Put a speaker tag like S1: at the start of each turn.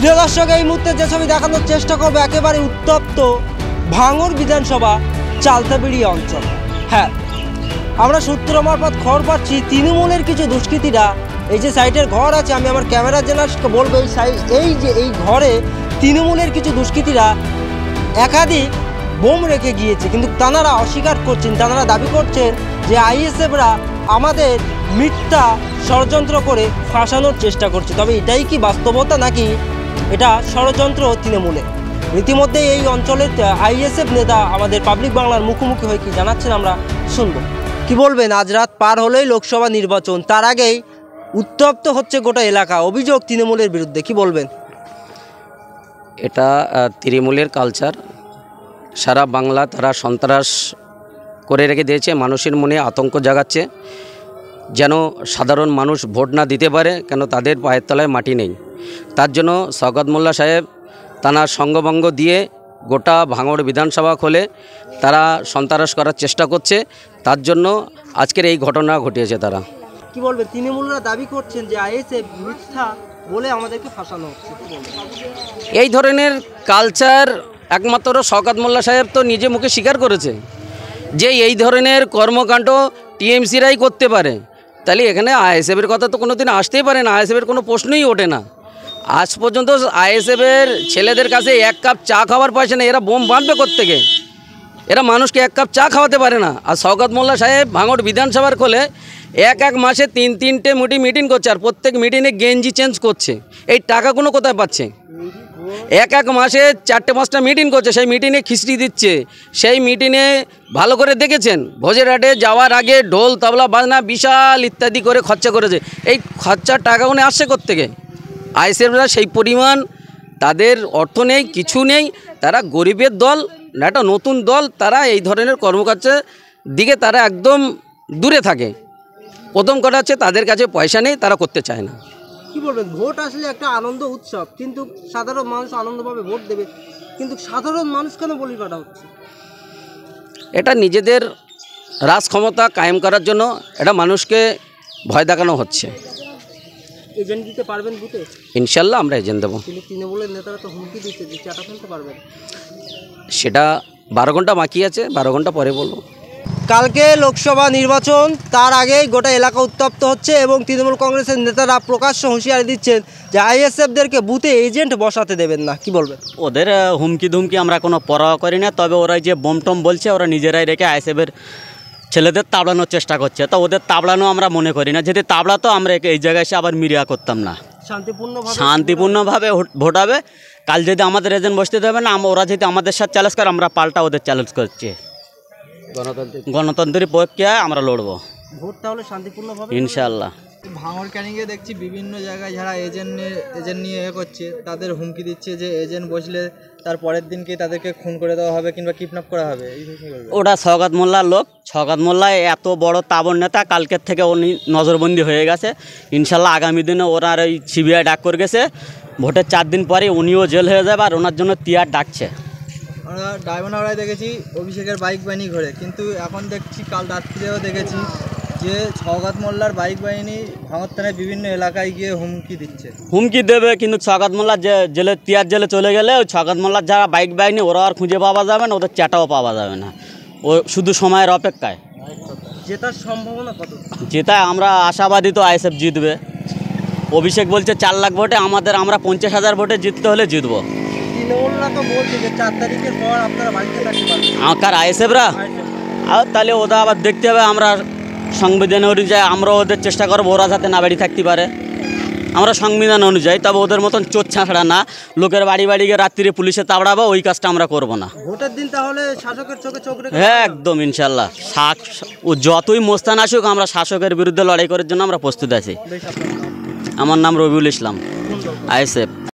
S1: প্রিয় দর্শক, এই মুহূর্তে যে ছবি দেখানোর চেষ্টা করবো একেবারে উত্তপ্ত ভাঙড় বিধানসভা চালতাবিড়ি অঞ্চল। হ্যাঁ, আমরা সূত্র মারফত খবর পাচ্ছি তৃণমূলের কিছু দুষ্কৃতীরা এই যে সাইটের ঘর আছে, আমি আমার ক্যামেরা জেনারেটকে বলবো এই ঘরে তৃণমূলের কিছু দুষ্কৃতীরা একাধিক বোম রেখে গিয়েছে, কিন্তু তাঁরা অস্বীকার করছেন। তাঁরা দাবি করছেন যে আইএসএফরা আমাদের মিথ্যা ষড়যন্ত্র করে ফাঁসানোর চেষ্টা করছে। তবে এটাই কি বাস্তবতা নাকি এটা ষড়যন্ত্র তৃণমূলের? ইতিমধ্যে এই অঞ্চলের আইএসএফ নেতা আমাদের পাবলিক বাংলার মুখোমুখি হয়ে কি জানাচ্ছেন আমরা শুনবো। কি বলবেন? আজ রাত পার হলেই লোকসভা নির্বাচন, তার আগেই উত্তপ্ত হচ্ছে গোটা এলাকা, অভিযোগ তৃণমূলের বিরুদ্ধে, কি বলবেন?
S2: এটা তৃণমূলের কালচার। সারা বাংলা তারা সন্ত্রাস করে রেখে দিয়েছে, মানুষের মনে আতঙ্ক জাগাচ্ছে যেন সাধারণ মানুষ ভোট না দিতে পারে, কেন তাদের পায়ের তলায় মাটি নেই। তার জন্য শওকত মোল্লা সাহেব তাঁর সঙ্গভঙ্গ দিয়ে গোটা ভাঙড় বিধানসভা খোলে তারা সন্ত্রাস করার চেষ্টা করছে। তার জন্য আজকের এই ঘটনা ঘটিয়েছে। তারা
S1: কি বলবেন? তৃণমূলরা দাবি করছেন যে আইএসএফ মিথ্যা বলে আমাদেরকে ফাঁসানো হচ্ছে।
S2: এই ধরনের কালচার একমাত্র শওকত মোল্লা সাহেব তো নিজে মুখে স্বীকার করেছে যে এই ধরনের কর্মকাণ্ড টিএমসিরাই করতে পারে। তাহলে এখানে আইএসএফের কথা তো কোনো দিন আসতেই পারে না, আইএসএফের কোনো প্রশ্নই ওঠে না। আজ পর্যন্ত আইএসএফের ছেলেদের কাছে এক কাপ চা খাওয়ার পয়সা নেই, এরা বোম বাঁধবে কোত্থেকে? এরা মানুষকে এক কাপ চা খাওয়াতে পারে না। আর শওকত মোল্লা সাহেব ভাঙড় বিধানসভার কোলে এক মাসে তিনটে মিটিং করছে, আর প্রত্যেক মিটিংয়ে গেঞ্জি চেঞ্জ করছে। এই টাকাগুলো কোথায় পাচ্ছে? এক মাসে 4-5টা মিটিং করছে, সেই মিটিংয়ে খিচড়ি দিচ্ছে। সেই মিটিংয়ে ভালো করে দেখেছেন, ভোজেরহাটে যাওয়ার আগে ঢোল তবলা বাজনা বিশাল ইত্যাদি করে খরচা করেছে। এই খরচার টাকাগুলো আসছে কোত্থেকে? আইএসএফরা সেই পরিমাণ তাদের অর্থ নেই, কিছু নেই। তারা গরিবের দল না, একটা নতুন দল। তারা এই ধরনের কর্মকাণ্ডের দিকে তারা একদম দূরে থাকে। প্রথম কথা হচ্ছে তাদের কাছে পয়সা নেই, তারা করতে চায় না।
S1: কি বলবেন? ভোট আসলে একটা আনন্দ উৎসব, কিন্তু সাধারণ মানুষ আনন্দভাবে ভোট দেবে, কিন্তু সাধারণ মানুষ কেন বলি কাটা হচ্ছে?
S2: এটা নিজেদের রাজ ক্ষমতা কায়েম করার জন্য এটা মানুষকে ভয় দেখানো হচ্ছে।
S1: এজেন্ট দিতে পারবেন বুথে?
S2: ইনশাল্লাহ আমরা এজেন্ট দেবো।
S1: কিন্তু তৃণমূলের নেতারা তো হুমকি দিচ্ছে যে চাটা ফেলতে পারবেন।
S2: সেটা 12 ঘন্টা বাকি আছে, 12 ঘন্টা পরে বলবো।
S1: কালকে লোকসভা নির্বাচন, তার আগেই গোটা এলাকা উত্তপ্ত হচ্ছে এবং তৃণমূল কংগ্রেসের নেতারা প্রকাশ্য হুঁশিয়ারি দিচ্ছেন যে আইএসএফদেরকে বুথে এজেন্ট বসাতে দেবেন না। কি বলবেন?
S3: ওদের হুমকি ধুমকি আমরা কোনো পরোয়া করি না, তবে ওরা যে বোম টোম বলছে ওরা নিজেরাই রেখে আইএসএফের ছেলেদের তাবড়ানোর চেষ্টা করছে। তো ওদের তাবড়ানো আমরা মনে করি না, যদি তাবড়াতো আমরা এই জায়গায় এসে আবার মিডিয়া করতাম না। শান্তিপূর্ণভাবে ভোট হবে। কাল যদি আমাদের এজেন্ট বসতে দেবে না, ওরা যদি আমাদের সাথে চ্যালেঞ্জ করে, আমরা পাল্টা ওদের চ্যালেঞ্জ করছি। গণতান্ত্রিক প্রক্রিয়ায় আমরা লড়বো।
S1: ভোট তাহলে শান্তিপূর্ণভাবে
S3: ইনশাআল্লাহ।
S4: ভাঙড় ক্যানিংয়ে দেখছি বিভিন্ন জায়গায় যারা এজেন্ট নিয়ে করছে, তাদের হুমকি দিচ্ছে যে এজেন্ট বসলে তার পরের দিনকে তাদেরকে খুন করে দেওয়া হবে কিংবা কিডন্যাপ করা হবে।
S3: ওটা শওকত মোল্লার লোক। শওকত মোল্লা এত বড় তাবড় নেতা, কালকের থেকে উনি নজরবন্দি হয়ে গেছে। ইনশাল্লাহ আগামী দিনে ওনার ওই সিবিআই ডাক করে গেছে, ভোটের 4 দিন পরে উনিও জেল হয়ে যাবে, আর ওনার জন্য তিয়ার ডাকছে।
S4: আমরা ডায়মন্ডহাওড়ায় দেখেছি অভিষেকের বাইক বাহিনী ঘোরে, কিন্তু এখন দেখছি কাল রাত্রিরেও দেখেছি যে শওকত মোল্লার বাইক বাহিনী ভাঙড় থানায় বিভিন্ন এলাকায় গিয়ে হুমকি দেবে। কিন্তু শওকত মোল্লার তিয়ার জেলে চলে গেলে ওই শওকত মোল্লার যারা বাইক বাহিনী ওরা আর খুঁজে পাওয়া যাবে না, ওদের চ্যাটাও পাওয়া যাবে না। ও শুধু সময়ের অপেক্ষায়।
S1: জেতার সম্ভাবনা কত?
S3: জেতায় আমরা আশাবাদী, তো আইএসএফ জিতবে। অভিষেক বলছে 4 লাখ ভোটে, আমরা 50,000 ভোটে জিততে হলে জিতবো।
S1: তৃণমূলরা তো বলছে যে 4 তারিখের পর আপনারা বাড়িতে থাকতে পারবেন।
S3: কার আইএসএফরা? আর তাহলে ওরা আবার দেখতে হবে, আমরা সংবিধান অনুযায়ী আমরা ওদের চেষ্টা করবো ওরা যাতে না বাড়ি থাকতে পারে। আমরা সংবিধান অনুযায়ী, তবে ওদের মতন চোর ছাঁচড়া না, লোকের বাড়ি গিয়ে রাত্রিরে পুলিশে তাবড়াবো, ওই কাজটা আমরা করবো না।
S1: ভোটের দিন তাহলে শাসকের চোখে চোখ রেখে?
S3: হ্যাঁ, একদম ইনশাল্লাহ। ও যতই মোস্তান আসুক, আমরা শাসকের বিরুদ্ধে লড়াই করার জন্য আমরা প্রস্তুত আছি। আমার নাম রবিউল ইসলাম, আইএসএফ।